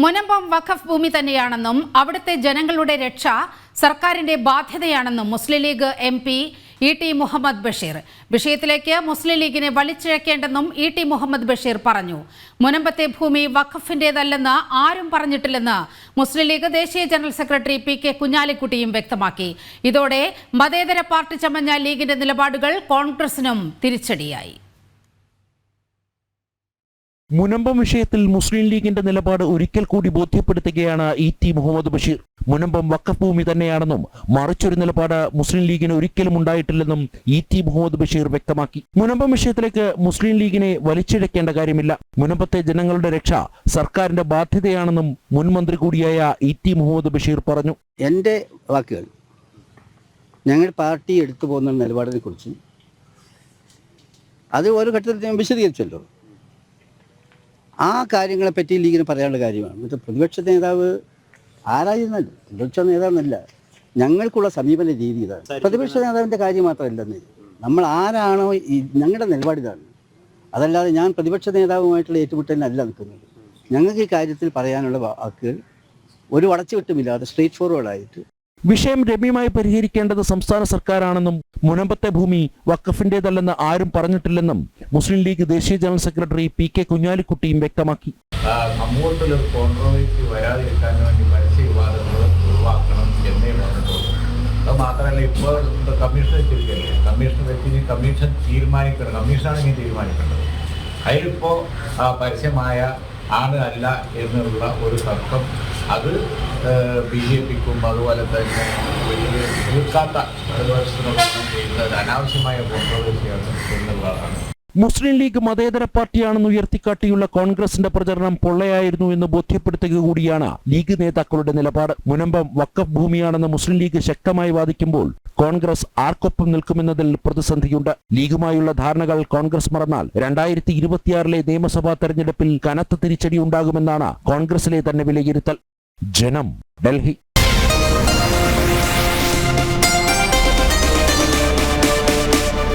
മുനമ്പം വഖഫ് ഭൂമി തന്നെയാണെന്നും അവിടുത്തെ ജനങ്ങളുടെ രക്ഷ സർക്കാരിന്റെ ബാധ്യതയാണെന്നും മുസ്ലിം ലീഗ് MP E.T. മുഹമ്മദ് ബഷീർ. വിഷയത്തിലേക്ക് മുസ്ലിം ലീഗിനെ വലിച്ചിഴക്കേണ്ടെന്നും E.T. മുഹമ്മദ് ബഷീർ പറഞ്ഞു. മുനമ്പത്തെ ഭൂമി വഖഫിന്റേതല്ലെന്ന് ആരും പറഞ്ഞിട്ടില്ലെന്ന് മുസ്ലിം ലീഗ് ദേശീയ ജനറൽ സെക്രട്ടറി P.K. കുഞ്ഞാലിക്കുട്ടിയും വ്യക്തമാക്കി. ഇതോടെ മതേതര പാർട്ടി ചമഞ്ഞ ലീഗിന്റെ നിലപാടുകൾ കോൺഗ്രസിനും തിരിച്ചടിയായി. മുനമ്പം വിഷയത്തിൽ മുസ്ലിം ലീഗിന്റെ നിലപാട് ഒരിക്കൽ കൂടി ബോധ്യപ്പെടുത്തുകയാണ് E.T. മുഹമ്മദ് ബഷീർ. മുനമ്പം വഖഫ് ഭൂമി തന്നെയാണെന്നും മറിച്ചൊരു നിലപാട് മുസ്ലിം ലീഗിന് ഒരിക്കലും ഉണ്ടായിട്ടില്ലെന്നും E.T. മുഹമ്മദ് ബഷീർ വ്യക്തമാക്കി. മുനമ്പം വിഷയത്തിലേക്ക് മുസ്ലിം ലീഗിനെ വലിച്ചിഴക്കേണ്ട കാര്യമില്ല. മുനമ്പത്തെ ജനങ്ങളുടെ രക്ഷ സർക്കാരിന്റെ ബാധ്യതയാണെന്നും മുൻ മന്ത്രി കൂടിയായ E.T. മുഹമ്മദ് ബഷീർ പറഞ്ഞു. എൻ്റെ വാക്കുകൾ ഞങ്ങൾ പാർട്ടി എടുത്തു പോകുന്ന നിലപാടിനെ കുറിച്ച് അത് ഓരോ ഘട്ടത്തിൽ ഞാൻ വിശദീകരിച്ചല്ലോ. ആ കാര്യങ്ങളെപ്പറ്റി ലീഗിന് പറയാനുള്ള കാര്യമാണ്. മറ്റേ പ്രതിപക്ഷ നേതാവ് ആരായിരുന്നല്ലോ, പ്രതിപക്ഷ നേതാവെന്നല്ല, ഞങ്ങൾക്കുള്ള സമീപന രീതി ഇതാണ്. പ്രതിപക്ഷ നേതാവിൻ്റെ കാര്യം മാത്രമല്ലെന്ന്, നമ്മൾ ആരാണോ ഞങ്ങളുടെ നിലപാടിതാണ്. അതല്ലാതെ ഞാൻ പ്രതിപക്ഷ നേതാവുമായിട്ടുള്ള ഏറ്റുമുട്ടലിനല്ല നിൽക്കുന്നത്. ഞങ്ങൾക്ക് ഈ കാര്യത്തിൽ പറയാനുള്ള വാക്കുകൾ ഒരു വളച്ചുവിട്ടുമില്ലാതെ സ്ട്രേറ്റ് ഫോർവേഡായിട്ട് വിഷയം രമ്യമായി പരിഹരിക്കേണ്ടത് സംസ്ഥാന സർക്കാരാണെന്നും മുനമ്പത്തെ ഭൂമി വഖഫിന്റേതല്ലെന്ന് ആരും പറഞ്ഞിട്ടില്ലെന്നും മുസ്ലിം ലീഗ് ദേശീയ ജനറൽ സെക്രട്ടറി P.K. കുഞ്ഞാലിക്കുട്ടിയും വ്യക്തമാക്കി. സമൂഹത്തിലൊരു കോൺട്രവേഴ്സി വരാതിരിക്കാൻ വേണ്ടി പരസ്യ വിവാദങ്ങൾ ഒഴിവാക്കണം എന്നേ പറഞ്ഞിട്ടുള്ളൂ. അത് മാത്രമല്ല, ഇപ്പോൾ കമ്മീഷൻ വെച്ചിരിക്കുകയല്ലേ, കമ്മീഷൻ വെച്ച് കമ്മീഷൻ തീരുമാനിക്കണം, കമ്മീഷനാണ് ഇനി തീരുമാനിക്കേണ്ടത്. അതിലിപ്പോൾ പരസ്യമായ ആണ് അല്ല എന്നുള്ള ഒരു തർക്കം അത് BJPക്കും അതുപോലെ തന്നെ നിൽക്കാത്ത പ്രതിപക്ഷത്തിനൊപ്പം ചെയ്യുന്നത് അനാവശ്യമായ കോൺട്രവേഴ്സിയാണ് എന്നുള്ളതാണ്. മുസ്ലിം ലീഗ് മതേതര പാർട്ടിയാണെന്ന് ഉയർത്തിക്കാട്ടിയുള്ള കോൺഗ്രസിന്റെ പ്രചരണം പൊള്ളയായിരുന്നു എന്ന് ബോധ്യപ്പെടുത്തുക കൂടിയാണ് ലീഗ് നേതാക്കളുടെ നിലപാട്. മുനമ്പം വഖഫ് ഭൂമിയാണെന്ന് മുസ്ലിം ലീഗ് ശക്തമായി വാദിക്കുമ്പോൾ കോൺഗ്രസ് ആർക്കൊപ്പം നിൽക്കുമെന്നതിൽ പ്രതിസന്ധിയുണ്ട്. ലീഗുമായുള്ള ധാരണകൾ കോൺഗ്രസ് മറന്നാൽ 2026 നിയമസഭാ തെരഞ്ഞെടുപ്പിൽ കനത്ത തിരിച്ചടി ഉണ്ടാകുമെന്നാണ് കോൺഗ്രസിലെ തന്നെ വിലയിരുത്തൽ. ജനം, ഡൽഹി.